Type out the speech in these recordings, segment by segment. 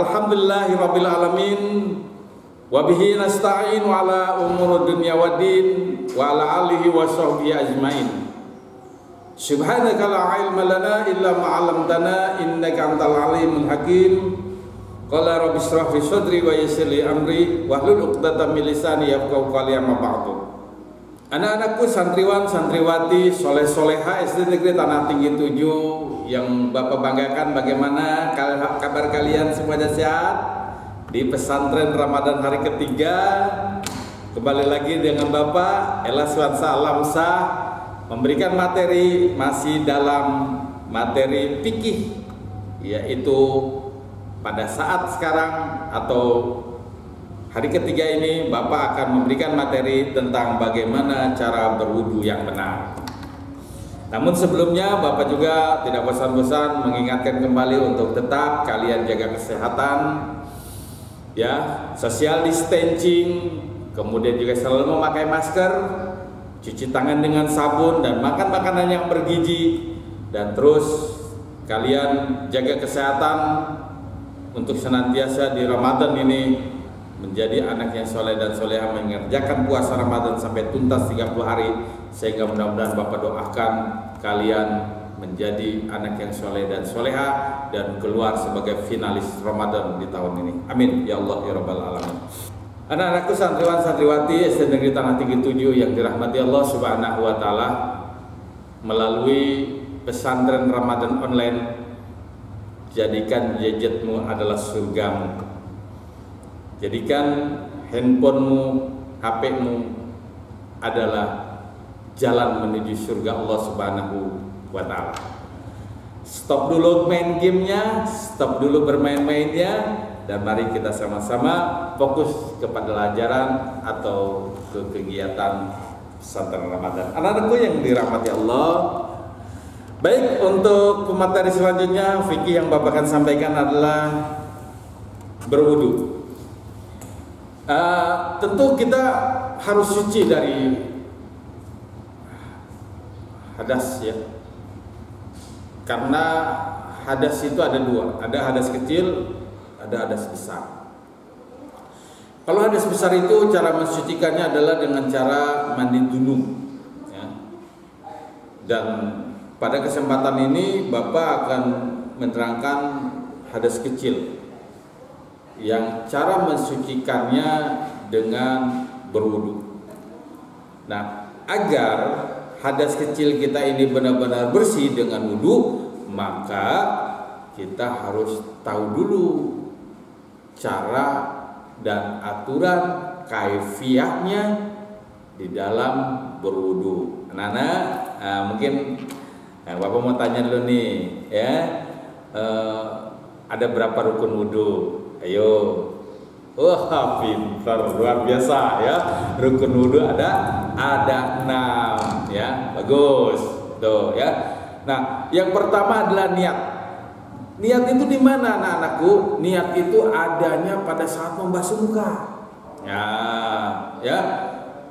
Alhamdulillahirabbil alamin wa bihi nasta'in ala umuri dunya waddin wa ala alihi wa sahbihi ajmain. Subhanaka la ilma lana illa ma 'allamtana innaka antal alimul hakim. Qala rabbi shrah li sadri wa yassir li amri wahlul 'uqdatam min lisani yafqahu qawli amma ba'du. Anak-anakku santriwan santriwati soleh-soleha SD Negeri Tanah Tinggi 7 yang Bapak banggakan, bagaimana kabar kalian, semuanya sehat di pesantren Ramadan hari ketiga. Kembali lagi dengan Bapak Elaswan Salamsa memberikan materi masih dalam materi fikih, yaitu pada saat sekarang atau hari ketiga ini Bapak akan memberikan materi tentang bagaimana cara berwudu yang benar. Namun sebelumnya Bapak juga tidak bosan-bosan mengingatkan kembali untuk tetap kalian jaga kesehatan, ya, social distancing, kemudian juga selalu memakai masker, cuci tangan dengan sabun, dan makan makanan yang bergizi. Dan terus kalian jaga kesehatan untuk senantiasa di Ramadan ini menjadi anak yang soleh dan soleha, mengerjakan puasa Ramadan sampai tuntas 30 hari, sehingga mudah-mudahan Bapak doakan kalian menjadi anak yang soleh dan soleha dan keluar sebagai finalis Ramadan di tahun ini. Amin ya Allah ya Rabbal alamin. Anak-anakku santriwan santriwati SD Negeri Tanah Tinggi 7 yang dirahmati Allah Subhanahu wa taala, melalui pesantren Ramadan online, jadikan gadgetmu adalah surgamu. Jadikan handphonemu, HP-mu adalah jalan menuju surga Allah Subhanahu wa taala. Stop dulu main gamenya, stop dulu bermain-mainnya, dan mari kita sama-sama fokus kepada pelajaran atau ke kegiatan pesantren Ramadan. Anak-anakku yang dirahmati Allah, baik, untuk materi selanjutnya fikih yang Bapak akan sampaikan adalah berwudu. Tentu kita harus suci dari hadas, ya, karena hadas itu ada dua, ada hadas kecil, ada hadas besar. Kalau hadas besar itu cara mensucikannya adalah dengan cara mandi junub, ya. Dan pada kesempatan ini Bapak akan menerangkan hadas kecil yang cara mensucikannya dengan berwudu. Nah, agar hadas kecil kita ini benar-benar bersih dengan wudu, maka kita harus tahu dulu cara dan aturan kaifiahnya di dalam berwudu. Anak-anak, mungkin Bapak mau tanya dulu nih, ya, ada berapa rukun wudu? Ayo, wah, pintar, luar biasa, ya. Rukun wudu ada 6, ya, bagus, tuh, ya. Nah, yang pertama adalah niat. Niat itu di mana, anak-anakku? Niat itu adanya pada saat membasuh muka, ya.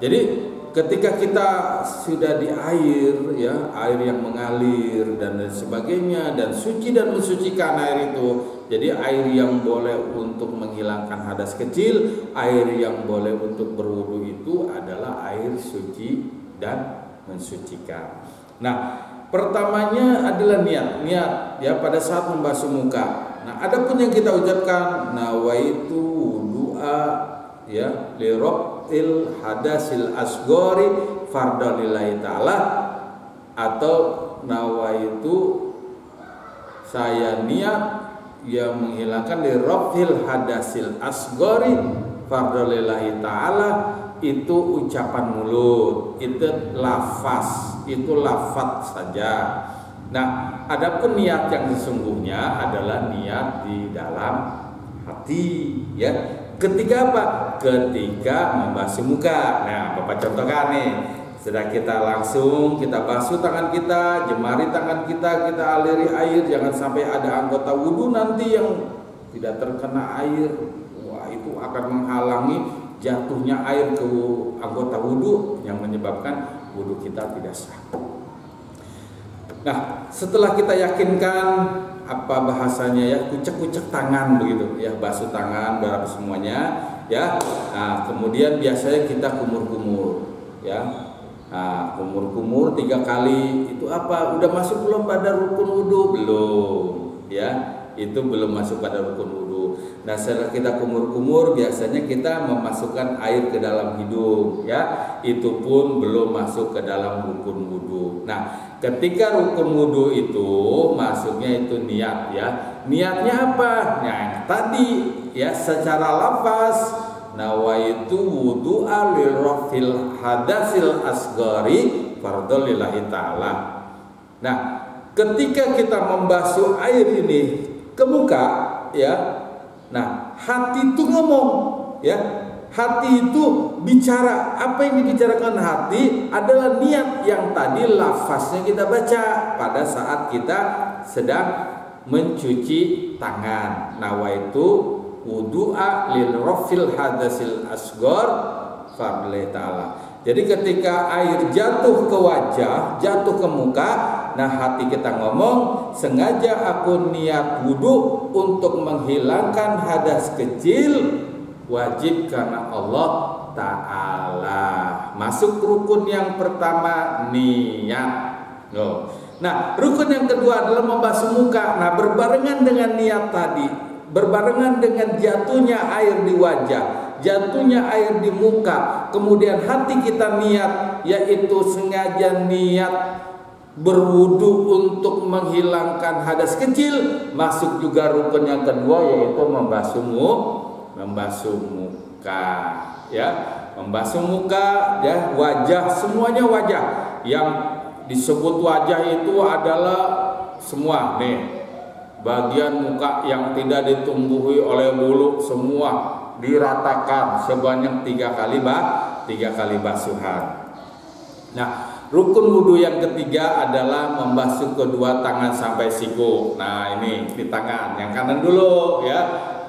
Jadi ketika kita sudah di air, ya, air yang mengalir dan sebagainya, dan suci dan mensucikan air itu. Jadi air yang boleh untuk menghilangkan hadas kecil, air yang boleh untuk berwudu itu adalah air suci dan mensucikan. Nah, pertamanya adalah niat, ya, pada saat membasuh muka. Nah, adapun yang kita ucapkan nawaitu wudu'a, ya, li rabtil hadasil asghari fardalillahi ta'ala, atau nawaitu, saya niat yang menghilangkan li rabtil hadasil asghari fardalillahi ta'ala, itu ucapan mulut, itu lafaz, itu lafaz saja. Nah, adapun niat yang sesungguhnya adalah niat di dalam hati, ya. Ketika apa? Ketika membasuh muka. Nah, Bapak contohkan nih, setelah kita langsung kita basuh tangan kita, jemari tangan kita aliri air, jangan sampai ada anggota wudhu nanti yang tidak terkena air. Wah, itu akan menghalangi jatuhnya air ke anggota wudhu yang menyebabkan wudhu kita tidak sah. Nah, setelah kita yakinkan apa bahasanya ya, kucek-kucek tangan begitu ya, basuh tangan berapa semuanya ya. Nah, kemudian biasanya kita kumur-kumur ya. Nah, kumur-kumur 3 kali itu apa? Udah masuk belum pada rukun wudu? Belum ya. Itu belum masuk pada rukun wudu. Nah, setelah kita kumur-kumur biasanya kita memasukkan air ke dalam hidung ya. Itu pun belum masuk ke dalam rukun wudu. Nah, ketika rukun wudu itu masuknya itu niat ya. Niatnya apa? Nah, tadi ya secara lafaz nawaitu wudu'a lirafil hadasil asgari fardhu lillahi ta'ala. Nah, ketika kita membasuh air ini ke muka ya. Nah, hati itu ngomong ya. Hati itu bicara. Apa yang dibicarakan hati adalah niat yang tadi lafaznya kita baca pada saat kita sedang mencuci tangan. Nawaitu wudu'a lil rafil hadasil asghar fardhu ta'ala. Jadi ketika air jatuh ke wajah, jatuh ke muka, nah hati kita ngomong, sengaja aku niat wudu untuk menghilangkan hadas kecil, wajib karena Allah Ta'ala. Masuk rukun yang pertama, niat. Nah, rukun yang kedua adalah membasuh muka. Nah, berbarengan dengan niat tadi, berbarengan dengan jatuhnya air di wajah, jatuhnya air di muka, kemudian hati kita niat, yaitu sengaja niat berwudu untuk menghilangkan hadas kecil, masuk juga rukun yang kedua, yaitu membasuh muka ya, membasuh muka ya, wajah, semuanya wajah. Yang disebut wajah itu adalah semua nih, bagian muka yang tidak ditumbuhi oleh bulu semua diratakan sebanyak 3 kali basuhan. Nah, rukun wudhu yang ketiga adalah membasuh kedua tangan sampai siku. Nah, ini di tangan yang kanan dulu ya.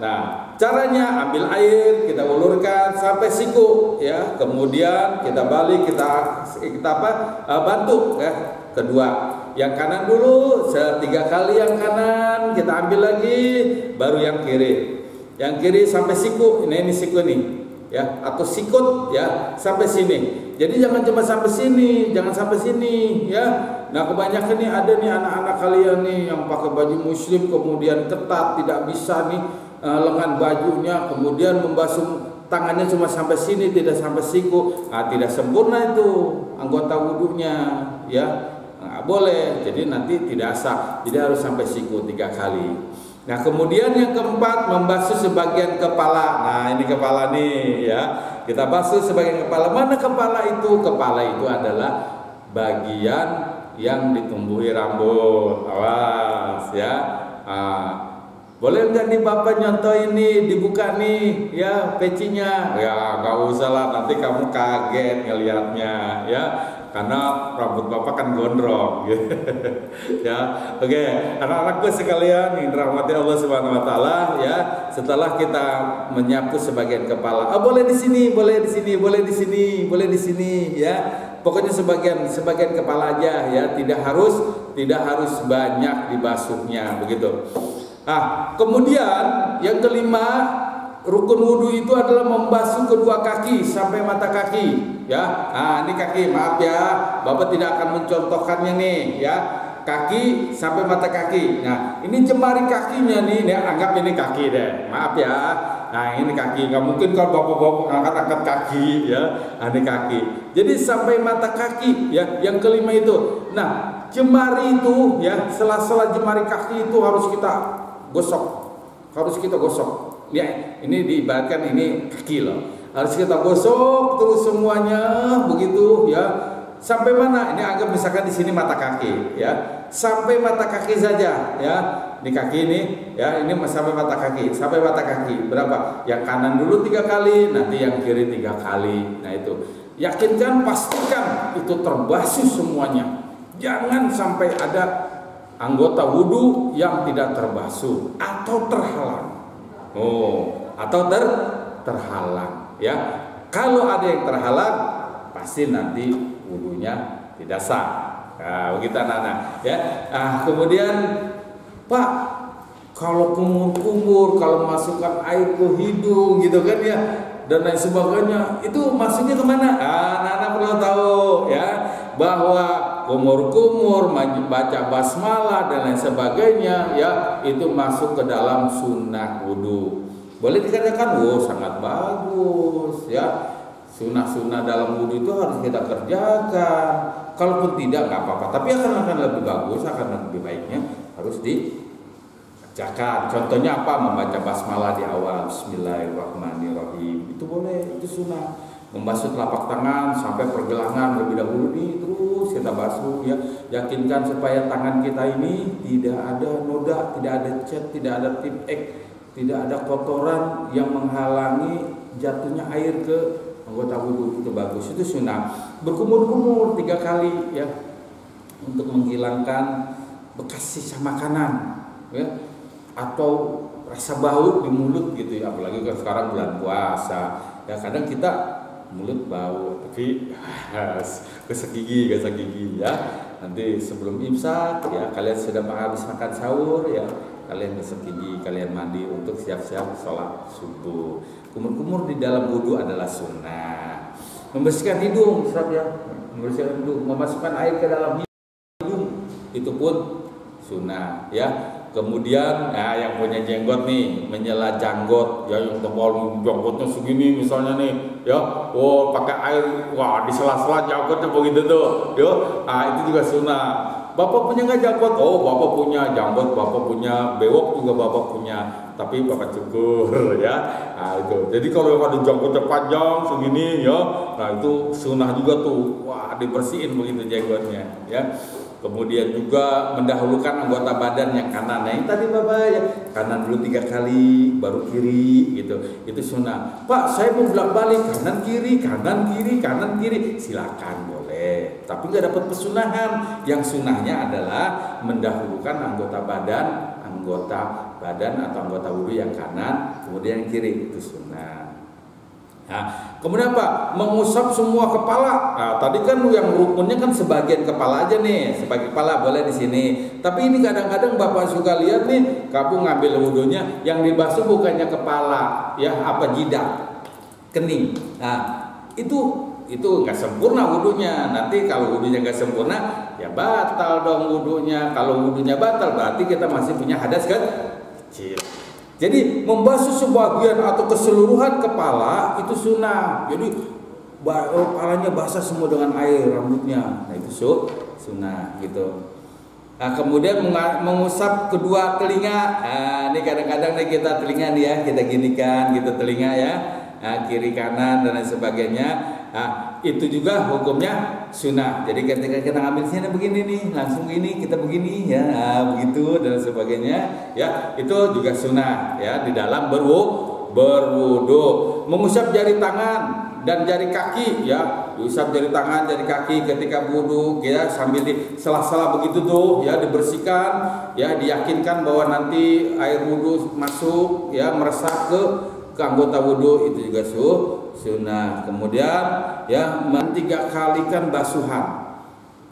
Nah, caranya ambil air, kita ulurkan sampai siku ya. Kemudian kita balik, kita bantu ya. Kedua, yang kanan dulu 3 kali yang kanan, kita ambil lagi, baru yang kiri. Yang kiri sampai siku, ini siku nih ya, atau sikut ya, sampai sini. Jadi jangan cuma sampai sini, jangan sampai sini ya. Nah, kebanyakan nih ada nih anak-anak kalian nih yang pakai baju muslim kemudian ketat, tidak bisa nih lengan bajunya, kemudian membasuh tangannya cuma sampai sini, tidak sampai siku. Nah, tidak sempurna itu anggota wudunya ya. Nggak boleh, jadi nanti tidak sah. Jadi harus sampai siku 3 kali. Nah, kemudian yang keempat, membasuh sebagian kepala. Nah, ini kepala nih ya. Kita basuh sebagian kepala. Mana kepala itu? Kepala itu adalah bagian yang ditumbuhi rambut. Awas ya. Boleh nggak nih Bapak nyontoh ini, dibuka nih ya pecinya? Ya nggak usah lah, nanti kamu kaget ngelihatnya ya. Karena rambut Bapak kan gondrong gitu. Ya. Oke, anak-anakku sekalian yang dirahmati Allah Subhanahu wa taala ya, setelah kita menyapu sebagian kepala. Boleh di sini, boleh di sini, boleh di sini, boleh di sini ya. Pokoknya sebagian kepala aja ya, tidak harus banyak dibasuhnya begitu. Nah, kemudian yang kelima, rukun wudhu itu adalah membasuh kedua kaki sampai mata kaki ya. Nah, ini kaki, maaf ya, Bapak tidak akan mencontohkannya nih ya. Kaki sampai mata kaki. Nah, ini jemari kakinya nih, anggap ini kaki deh, maaf ya. Nah, ini kaki, nggak mungkin kalau Bapak angkat kaki ya. Nah, ini kaki. Jadi sampai mata kaki ya, yang kelima itu. Nah, jemari itu ya, sela-sela jemari kaki itu harus kita gosok, ya, ini diibaratkan ini kaki loh, harus kita gosok terus semuanya begitu ya. Sampai mana? Ini anggap misalkan di sini mata kaki ya, sampai mata kaki saja ya. Ini kaki ini ya, ini sampai mata kaki berapa? Yang kanan dulu 3 kali, nanti yang kiri 3 kali. Nah, itu yakinkan, pastikan itu terbasuh semuanya. Jangan sampai ada anggota wudhu yang tidak terbasuh atau terhalang. Terhalang ya. Kalau ada yang terhalang, pasti nanti wudhunya tidak sah. Nah, begitu anak-anak ya. Kemudian Pak, kalau kumur-kumur, kalau masukkan air ke hidung gitu kan ya, dan lain sebagainya, itu maksudnya kemana? Anak-anak perlu tahu ya, bahwa kumur-kumur, baca basmalah dan lain sebagainya ya, itu masuk ke dalam sunnah wudhu. Boleh dikatakan, sangat bagus ya. Sunnah-sunnah dalam wudhu itu harus kita kerjakan. Kalaupun tidak, nggak apa-apa. Tapi akan lebih bagus, akan lebih baiknya harus dikerjakan. Contohnya apa? Membaca basmalah di awal, Bismillahirrahmanirrahim. Itu boleh, itu sunnah. Membasuh telapak tangan sampai pergelangan lebih dahulu nih, terus kita basuh ya. Yakinkan supaya tangan kita ini tidak ada noda, tidak ada cat, tidak ada tip X, tidak ada kotoran yang menghalangi jatuhnya air ke anggota wudhu. Itu bagus, itu sunnah. Berkumur-kumur 3 kali ya, untuk menghilangkan bekas sisa makanan ya, atau rasa bau di mulut gitu ya. Apalagi kan sekarang bulan puasa ya, kadang kita mulut bau, tapi gosok gigi ya. Nanti sebelum imsak ya, kalian sudah habis makan sahur ya, kalian gosok gigi, kalian mandi untuk siap-siap sholat subuh. Kumur-kumur di dalam wudhu adalah sunnah. Membersihkan hidung, Ustaz ya, membersihkan hidung, memasukkan air ke dalam hidung, itu pun sunnah ya. Kemudian yang punya jenggot nih, menyela janggot ya, yang tebal janggotnya segini misalnya nih ya, pakai air, di sela-sela janggotnya begitu tuh ya, itu juga sunnah. Bapak punya nggak janggot? Bapak punya janggot, bapak punya bewok juga bapak punya, tapi bapak cukur ya. Itu. Jadi kalau ada janggotnya panjang segini ya, itu sunnah juga tuh, dibersihin begitu janggotnya ya. Kemudian juga mendahulukan anggota badan yang kanan. Nah, ini tadi Bapak ya, kanan dulu 3 kali, baru kiri gitu. Itu sunnah. Pak, saya mau bolak-balik kanan kiri, kanan kiri, kanan kiri. Silakan, boleh. Tapi nggak dapat pesunahan. Yang sunnahnya adalah mendahulukan anggota badan atau anggota wudhu yang kanan, kemudian yang kiri. Itu sunnah. Nah, kemudian apa? Mengusap semua kepala. Tadi kan yang rukunnya kan sebagian kepala aja nih, sebagai kepala boleh di sini. Tapi ini kadang-kadang Bapak suka lihat nih, kamu ngambil wudhunya, yang dibasuh bukannya kepala, ya jidat, kening. Nah, itu nggak sempurna wudhunya. Nanti kalau wudhunya nggak sempurna, ya batal dong wudhunya. Kalau wudhunya batal, berarti kita masih punya hadas kan kecil. Jadi membasuh sebagian atau keseluruhan kepala itu sunnah. Jadi kepalanya basah semua dengan air rambutnya. Nah itu sunnah gitu. Nah, kemudian mengusap kedua telinga. Ini kadang-kadang nih kita telinga nih ya, kita ginikan gitu telinga ya. Kiri kanan dan lain sebagainya. Itu juga hukumnya sunnah. Jadi ketika kita ngambil sini begini nih, langsung gini, kita begini ya, begitu dan sebagainya ya, itu juga sunnah ya di dalam berwudu. Mengusap jari tangan dan jari kaki ya, diusap jari tangan, jari kaki ketika wudu ya, sambil di sela-sela begitu tuh ya, dibersihkan ya, diyakinkan bahwa nanti air wudu masuk ya, meresap ke anggota wudhu. Itu juga sunnah. Kemudian ya 3 kalikan basuhan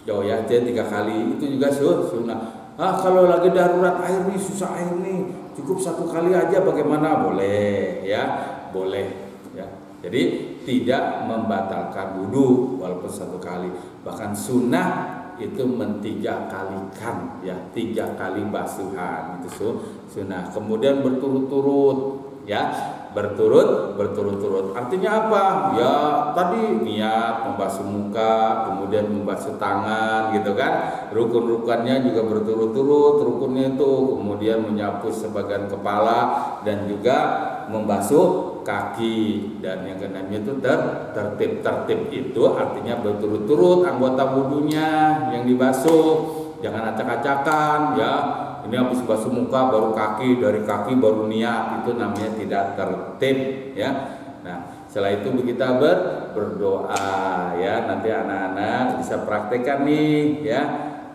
ya, 3 kali itu juga sunnah. Kalau lagi darurat air nih, susah air nih, cukup 1 kali aja bagaimana? Boleh ya, boleh ya. Jadi tidak membatalkan wudhu walaupun 1 kali. Bahkan sunnah itu 3 kalikan ya, 3 kali basuhan itu sunnah. Kemudian berturut-turut ya, berturut-turut. Artinya apa? Ya tadi niat membasuh muka, kemudian membasuh tangan gitu kan. Rukun-rukunnya juga berturut-turut. Rukunnya itu kemudian menyapu sebagian kepala dan juga membasuh kaki, dan yang keenamnya itu tertib itu artinya berturut-turut anggota wudhunya yang dibasuh. Jangan acak-acakan ya. Ini habis basuh muka baru kaki, dari kaki baru niat, itu namanya tidak tertib ya. Nah, setelah itu kita berdoa ya. Nanti anak-anak bisa praktekkan nih ya,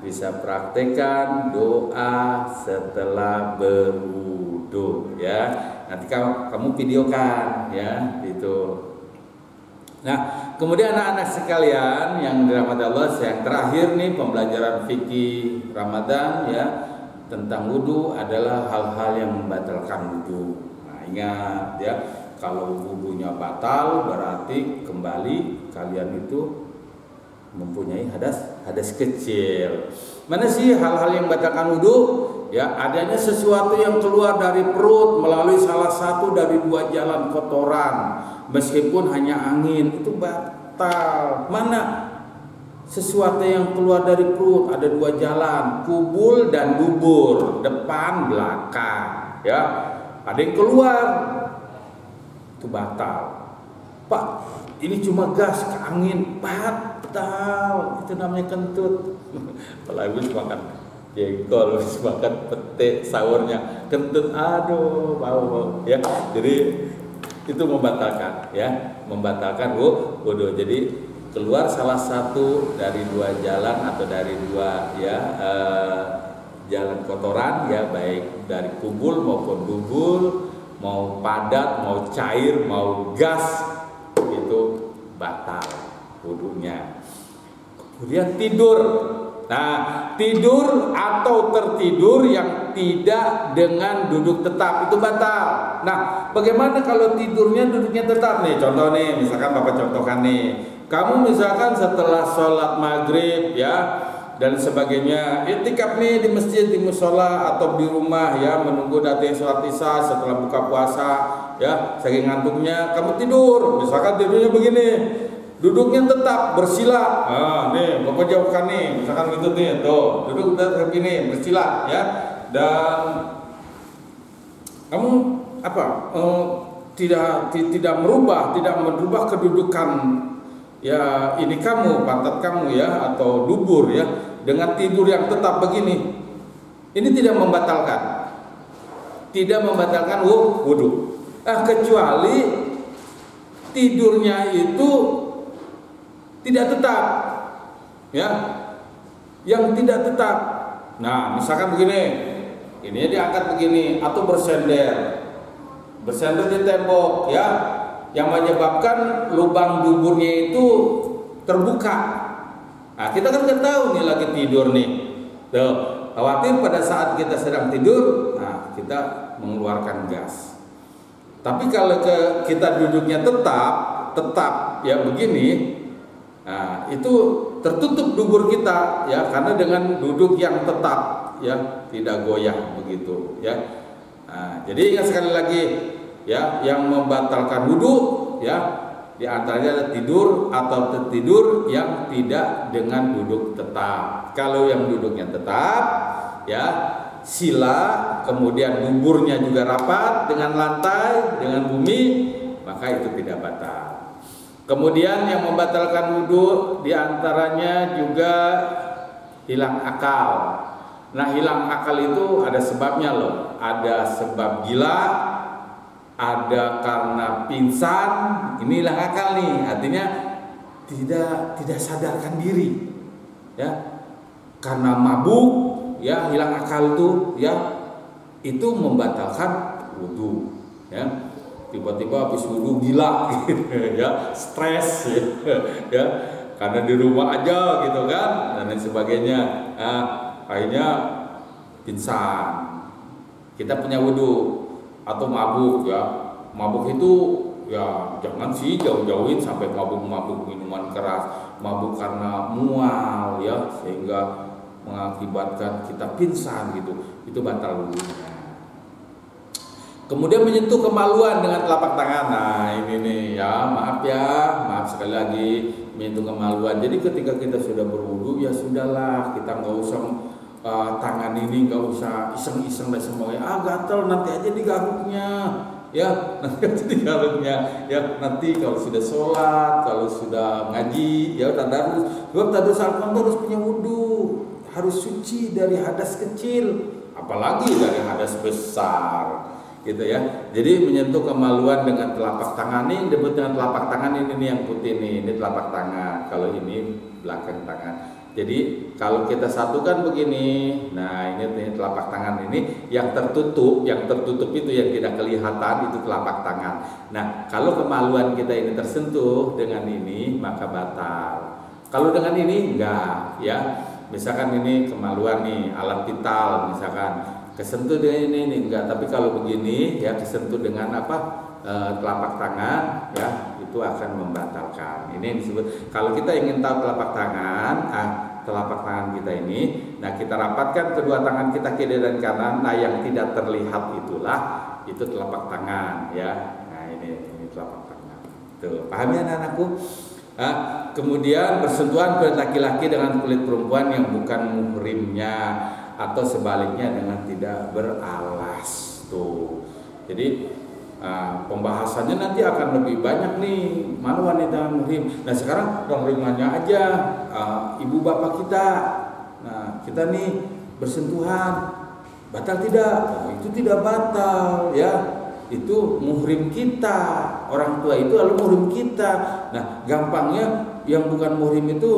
bisa praktekkan doa setelah berwudu ya. Nanti kamu videokan ya, itu Nah, kemudian anak-anak sekalian yang dirahmati Allah, yang terakhir nih pembelajaran fikih Ramadan ya tentang wudu adalah hal-hal yang membatalkan wudu. Nah, ingat ya, kalau wudunya batal berarti kembali kalian itu mempunyai hadas kecil. Mana sih hal-hal yang membatalkan wudu? Ya, adanya sesuatu yang keluar dari perut melalui salah satu dari dua jalan kotoran. Meskipun hanya angin itu batal. Mana sesuatu yang keluar dari perut ada dua jalan, kubul dan dubur, depan belakang. Ya, ada yang keluar itu batal. Pak, ini cuma gas ke angin, batal. Itu namanya kentut. Kalau habis makan jengkol, habis makan pete sahurnya kentut, aduh bau ya. Jadi itu membatalkan ya, membatalkan wudu. Jadi keluar salah satu dari dua jalan atau dari dua ya jalan kotoran ya, baik dari kubul maupun dubur, mau padat, mau cair, mau gas, itu batal wudunya. Kemudian tidur. Nah, tidur atau tertidur yang tidak dengan duduk tetap itu batal. Nah, bagaimana kalau tidurnya duduknya tetap nih? Contoh nih, misalkan Bapak contohkan nih. Kamu misalkan setelah sholat maghrib ya dan sebagainya, iktikaf nih di masjid, di musola atau di rumah ya, menunggu datang sholat isya setelah buka puasa ya, saking ngantuknya kamu tidur. Misalkan tidurnya begini, duduknya tetap bersila. Nah, nih Bapak jauhkan nih, misalkan gitu nih, tuh duduk tetap ini bersila ya, dan kamu apa? Tidak merubah kedudukan ya ini kamu, pantat kamu ya atau dubur ya, dengan tidur yang tetap begini. Ini tidak membatalkan wudu. Kecuali tidurnya itu tidak tetap ya, yang tidak tetap. Nah, misalkan begini, ini diangkat begini atau bersender di tembok ya, yang menyebabkan lubang duburnya itu terbuka. Nah, kita kan nggak tahu nih lagi tidur nih, tuh khawatir pada saat kita sedang tidur, nah kita mengeluarkan gas. Tapi kalau kita duduknya tetap ya begini, nah, itu tertutup dubur kita ya, karena dengan duduk yang tetap ya, tidak goyah begitu ya. Nah, jadi ingat sekali lagi ya, yang membatalkan wudu ya di antaranya ada tidur atau tertidur yang tidak dengan duduk tetap. Kalau yang duduknya tetap ya, sila, kemudian duburnya juga rapat dengan lantai, dengan bumi, maka itu tidak batal. Kemudian yang membatalkan wudu diantaranya juga hilang akal. Nah, hilang akal itu ada sebabnya loh. Ada sebab gila, ada karena pingsan. Ini hilang akal nih, artinya tidak sadarkan diri, ya. Karena mabuk, ya hilang akal itu, ya itu membatalkan wudu, ya. Tiba-tiba habis wudu gila gitu ya, stres ya, karena di rumah aja gitu kan dan lain sebagainya. Nah, akhirnya pingsan. Kita punya wudu atau mabuk ya. Mabuk itu ya jangan sih jauh-jauhin sampai mabuk minuman keras, mabuk karena mual ya sehingga mengakibatkan kita pingsan gitu. Itu batal wudunya. Kemudian menyentuh kemaluan dengan telapak tangan. Nah ini nih ya, maaf sekali lagi, menyentuh kemaluan. Jadi ketika kita sudah berwudu ya sudahlah, kita nggak usah tangan ini nggak usah iseng-iseng dan semuanya. Gatel nanti aja di garuknya, ya nanti aja di garuknya. Ya nanti kalau sudah sholat, kalau sudah ngaji, ya tadarus. Sebab tadarus harus punya wudu, harus suci dari hadas kecil, apalagi dari hadas besar. Gitu ya. Jadi menyentuh kemaluan dengan telapak tangan ini, disebut dengan telapak tangan ini nih yang putih nih, ini telapak tangan. Kalau ini belakang tangan. Jadi kalau kita satukan begini, nah ini telapak tangan ini yang tertutup itu yang tidak kelihatan itu telapak tangan. Nah kalau kemaluan kita ini tersentuh dengan ini maka batal. Kalau dengan ini enggak, ya. Misalkan ini kemaluan nih alat vital, misalkan kesentuh dengan ini enggak. Tapi kalau begini ya kesentuh dengan telapak tangan, ya itu akan membatalkan. Ini disebut kalau kita ingin tahu telapak tangan kita ini, nah kita rapatkan kedua tangan kita kiri dan kanan. Nah yang tidak terlihat itu telapak tangan, ya. Nah ini telapak tangan. Tuh, paham ya anak-anakku? Kemudian bersentuhan kulit laki-laki dengan kulit perempuan yang bukan muhrimnya atau sebaliknya dengan tidak beralas. Tuh. Jadi pembahasannya nanti akan lebih banyak nih, mana wanita muhrim. Nah sekarang ringannya aja, ibu bapak kita. Nah kita nih bersentuhan, batal tidak? Oh, itu tidak batal, ya. Itu muhrim kita, orang tua itu adalah muhrim kita. Nah gampangnya yang bukan muhrim itu,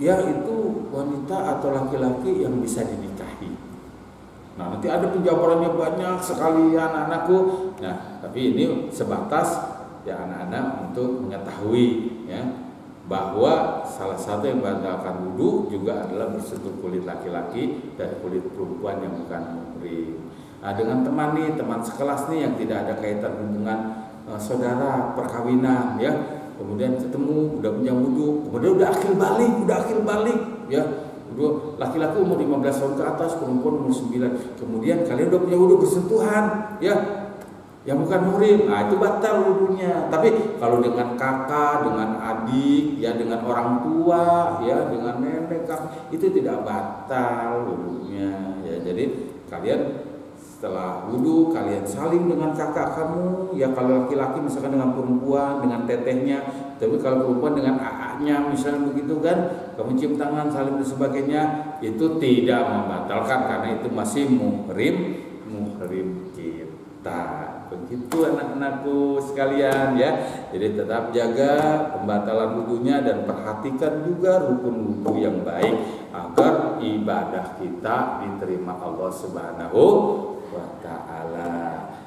ya itu wanita atau laki-laki yang bisa dinikahi. Nah nanti ada penjabarannya banyak sekali ya anak-anakku. Nah tapi ini sebatas ya anak-anak untuk mengetahui ya bahwa salah satu yang membatalkan wudu juga adalah bersentuh kulit laki-laki dan kulit perempuan yang bukan muhrim. Nah dengan teman sekelas nih yang tidak ada kaitan hubungan saudara perkawinan ya, kemudian ketemu udah punya wudu, kemudian udah akhir balik ya. Laki-laki umur 15 tahun ke atas, perempuan umur 9. Kemudian kalian udah punya wudu bersentuhan, ya, yang bukan muhrim, nah itu batal wudunya. Tapi kalau dengan kakak, dengan adik, ya dengan orang tua, ya dengan nenek, itu tidak batal wudunya. Ya jadi kalian setelah wudu kalian saling dengan kakak kamu, ya kalau laki-laki misalkan dengan perempuan dengan tetehnya, tapi kalau perempuan dengan aaknya misalnya begitu kan, kamu cium tangan saling dan sebagainya, itu tidak membatalkan karena itu masih muhrim kita. Begitu anak-anakku sekalian ya. Jadi tetap jaga pembatalan wudunya dan perhatikan juga rukun wudu yang baik agar ibadah kita diterima Allah Subhanahu wa ta'ala.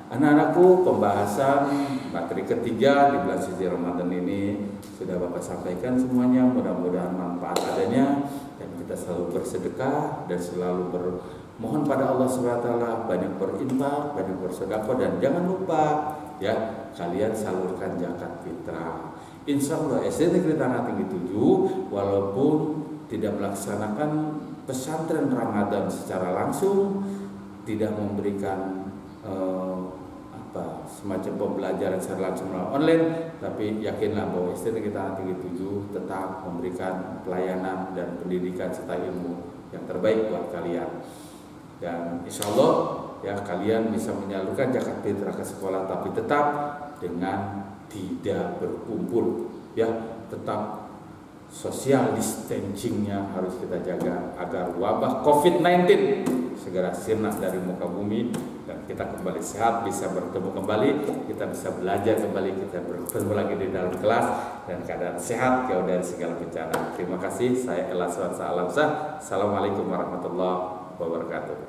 Anak-anakku, pembahasan materi ketiga di bulan suci Ramadan ini sudah Bapak sampaikan semuanya. Mudah-mudahan manfaat adanya dan kita selalu bersedekah dan selalu bermohon pada Allah Subhanahu wa ta'ala, banyak berinfak, banyak bersedekah, dan jangan lupa ya kalian salurkan zakat fitrah. Insya Allah SD Negeri Tanah Tinggi 7 walaupun tidak melaksanakan pesantren Ramadan secara langsung, tidak memberikan semacam pembelajaran secara langsung online, tapi yakinlah bahwa SD Negeri Tanah Tinggi 7 tetap memberikan pelayanan dan pendidikan serta ilmu yang terbaik buat kalian. Dan insya Allah ya kalian bisa menyalurkan zakat fitrah ke sekolah, tapi tetap dengan tidak berkumpul, ya tetap social distancingnya harus kita jaga agar wabah COVID-19 segera sirna dari muka bumi dan kita kembali sehat, bisa bertemu kembali, kita bisa belajar kembali, kita bertemu lagi di dalam kelas dan keadaan sehat jauh dari segala bencana. Terima kasih, saya Ella Suwansa Alamsah. Assalamualaikum warahmatullahi wabarakatuh.